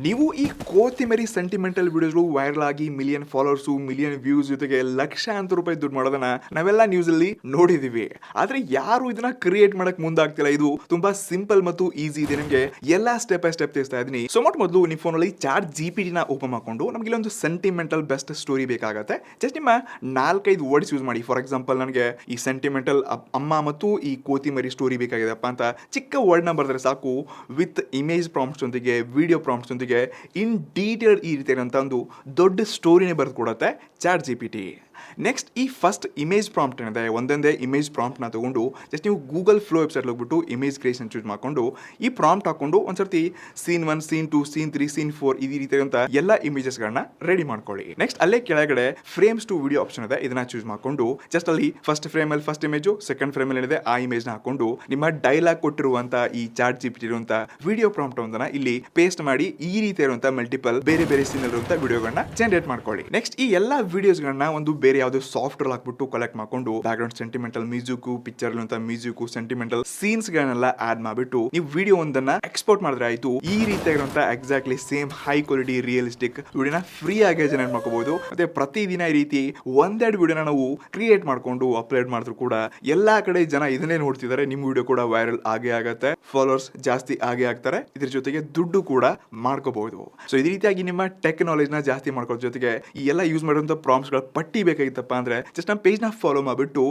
ನೀವು ಈ ಕೋತಿಮರಿ sentimental ವಿಡಿಯೋಸ್ಗಳು viral ಆಗಿ ಮಿಲಿಯನ್ ಫಾಲೋವರ್ಸು ಮಿಲಿಯನ್ ವ್ಯೂಸ್ ಜೊತೆಗೆ ಲಕ್ಷಾಂತರ ರೂಪಾಯಿ ದುಡ್ಡು ಮಾಡೋದನ್ನ ನಾವೆಲ್ಲ ನ್ಯೂಸ್ ಅಲ್ಲಿ ನೋಡಿದೀವಿ. ಆದ್ರೆ ಯಾರು ಇದನ್ನ ಕ್ರಿಯೇಟ್ ಮಾಡಕ್ ಮುಂದಾಗ್ತಿಲ್ಲ. ಇದು ತುಂಬಾ ಸಿಂಪಲ್ ಮತ್ತು ಈಸಿ ಇದೆ. ನಿಮಗೆ ಎಲ್ಲಾ ಸ್ಟೆಪ್ ಬೈ ಸ್ಟೆಪ್ ತಿಳಿಸ್ತಾ ಇದೀನಿ. ಸೊ ಮೊದಲು ನಿಮ್ಮ ಫೋನ್ ಅಲ್ಲಿ ಚಾಟ್ GPT ನ ಓಪನ್ ಮಾಡ್ಕೊಂಡು ನಮಗೆ ಇಲ್ಲೊಂದು ಸೆಂಟಿಮೆಂಟಲ್ ಬೆಸ್ಟ್ ಸ್ಟೋರಿ ಬೇಕಾಗತ್ತೆ. ಜಸ್ಟ್ ನಿಮ್ಮ 4-5 ವರ್ಡ್ಸ್ ಯೂಸ್ ಮಾಡಿ. ಫಾರ್ ಎಕ್ಸಾಂಪಲ್ ನನಗೆ ಈ ಸೆಂಟಿಮೆಂಟಲ್ ಅಮ್ಮ ಮತ್ತು ಈ ಕೋತಿಮರಿ ಸ್ಟೋರಿ ಬೇಕಾಗಿದೆಪ್ಪ ಅಂತ ಚಿಕ್ಕ ವರ್ಡ್ ನ ಬರೆದ್ರೆ ಸಾಕು. ವಿತ್ ಇಮೇಜ್ ಪ್ರಾಂಪ್ಟ್ಸ್ ಜೊತೆಗೆ ವಿಡಿಯೋ ಪ್ರಾಂಪ್ಟ್ಸ್ ಜೊತೆಗೆ ಇನ್ ಡೀಟೇಲ್ ಈ ರೀತಿ ಅಂತ ಒಂದು ದೊಡ್ಡ ಸ್ಟೋರಿನೇ ಬರೆದು ಕೊಡುತ್ತೆ ಚಾಟ್ GPT. ನೆಕ್ಸ್ಟ್ ಈ ಫಸ್ಟ್ ಇಮೇಜ್ ಪ್ರಾಂಪ್ಟ್ ಏನಿದೆ ಒಂದೊಂದೇ ಇಮೇಜ್ ಪ್ರಾಂಪ್ಟ್ನ ತಗೊಂಡು ಜಸ್ಟ್ ನೀವು ಗೂಗಲ್ ಫ್ಲೋ ವೆಬ್ಸೈಟ್ ಹೋಗ್ಬಿಟ್ಟು ಇಮೇಜ್ ಕ್ರಿಯೇಷನ್ ಚೂಸ್ ಮಾಡ್ಕೊಂಡು ಈ ಪ್ರಾಂಪ್ಟ್ ಹಾಕೊಂಡು ಒಂದ್ಸರ್ತಿ ಸೀನ್ 1 ಸೀನ್ 2 ಸೀನ್ 3 ಸೀನ್ 4 ಈ ರೀತಿ ಅಂತ ಎಲ್ಲ ಇಮೇಜಸ್ಗಳನ್ನ ರೆಡಿ ಮಾಡ್ಕೊಳ್ಳಿ. ನೆಕ್ಸ್ಟ್ ಅಲ್ಲೇ ಕೆಳಗಡೆ ಫ್ರೇಮ್ಸ್ ಟು ವಿಡಿಯೋ ಆಪ್ಷನ್ ಇದೆ, ಇದನ್ನ ಚೂಸ್ ಮಾಡ್ಕೊಂಡು ಜಸ್ಟ್ ಅಲ್ಲಿ ಫಸ್ಟ್ ಫ್ರೇಮ್ ಅಲ್ಲಿ ಫಸ್ಟ್ ಇಮೇಜು, ಸೆಕೆಂಡ್ ಫ್ರೇಮ್ ಅಲ್ಲಿ ಏನಿದೆ ಆ ಇಮೇಜ್ ನ ಹಾಕೊಂಡು ನಿಮ್ಮ ಡೈಲಾಗ್ ಕೊಟ್ಟಿರುವಂತ ಈ ಚಾಟ್ GPT ಇರುವಂತ ವಿಡಿಯೋ ಪ್ರಾಂಪ್ಟ್ ಒಂದನ್ನ ಇಲ್ಲಿ ಪೇಸ್ಟ್ ಮಾಡಿ ಈ ರೀತಿ ಇರುವಂತ ಮಲ್ಟಿಪಲ್ ಬೇರೆ ಬೇರೆ ಸೀನ್ ಇರುವಂತ ವಿಡಿಯೋಗಳನ್ನ ಜನರೇಟ್ ಮಾಡ್ಕೊಳ್ಳಿ. ನೆಕ್ಸ್ಟ್ ಈ ಎಲ್ಲಾ ವಿಡಿಯೋಸ್ಗಳನ್ನ ಒಂದು ಬೇರೆ ಯಾವುದೋ ಸಾಫ್ಟ್ವೇರ್ ಹಾಕ್ಬಿಟ್ಟು ಕಲೆಕ್ಟ್ ಮಾಡ್ಕೊಂಡು background sentimental music, picture music, sentimental scenes ಗಳನ್ನೆಲ್ಲ ಆಡ್ ಮಾಡ್ಬಿಟ್ಟು ನೀವು ವಿಡಿಯೋ ಒಂದನ್ನ ಎಕ್ಸ್ಪೋರ್ಟ್ ಮಾಡಿದ್ರೆ ಆಯ್ತು. ಈ ರೀತಿಯಾಗಿರುವಂತ exactly same high quality realistic ವಿಡಿಯೋನ ಫ್ರೀ ಆಗಿ ಜನರೇಟ್ ಮಾಡ್ಕೋಬಹುದು. ಮತ್ತೆ ಪ್ರತಿದಿನ ಈ ರೀತಿ ಒಂದೆರಡು ವಿಡಿಯೋನ ನಾವು ಕ್ರಿಯೇಟ್ ಮಾಡ್ಕೊಂಡು ಅಪ್ಲೋಡ್ ಮಾಡಿದ್ರು ಕೂಡ ಎಲ್ಲಾ ಕಡೆ ಜನ ಇದನ್ನೇ ನೋಡ್ತಿದ್ದಾರೆ. ನಿಮ್ ವಿಡಿಯೋ ಕೂಡ ವೈರಲ್ ಆಗೇ ಆಗತ್ತೆ, ಫಾಲೋವರ್ಸ್ ಜಾಸ್ತಿ ಆಗೇ ಆಗ್ತಾರೆ, ಇದ್ರ ಜೊತೆಗೆ ದುಡ್ಡು ಕೂಡ ಮಾಡ್ಕೋಬಹುದು. ಸೊ ಇದೇ ರೀತಿಯಾಗಿ ನಿಮ್ಮ ಟೆಕ್ ನಾಲೆಜ್ ನ ಜಾಸ್ತಿ ಮಾಡ್ಕೊಳ್ಳೋ ಜೊತೆಗೆ ಈ ಎಲ್ಲ ಯೂಸ್ ಮಾಡುವಂತ ಪ್ರಾಂಪ್ಟ್ಸ್ ಗಳ ಪಟ್ಟಿ ಬೇಕಾಗಿತ್ತಪ್ಪ ಅಂದ್ರೆ ಜಸ್ಟ್ ನಮ್ಮ ಪೇಜ್ ನ ಫಾಲೋ ಮಾಡ್ಬಿಟ್ಟು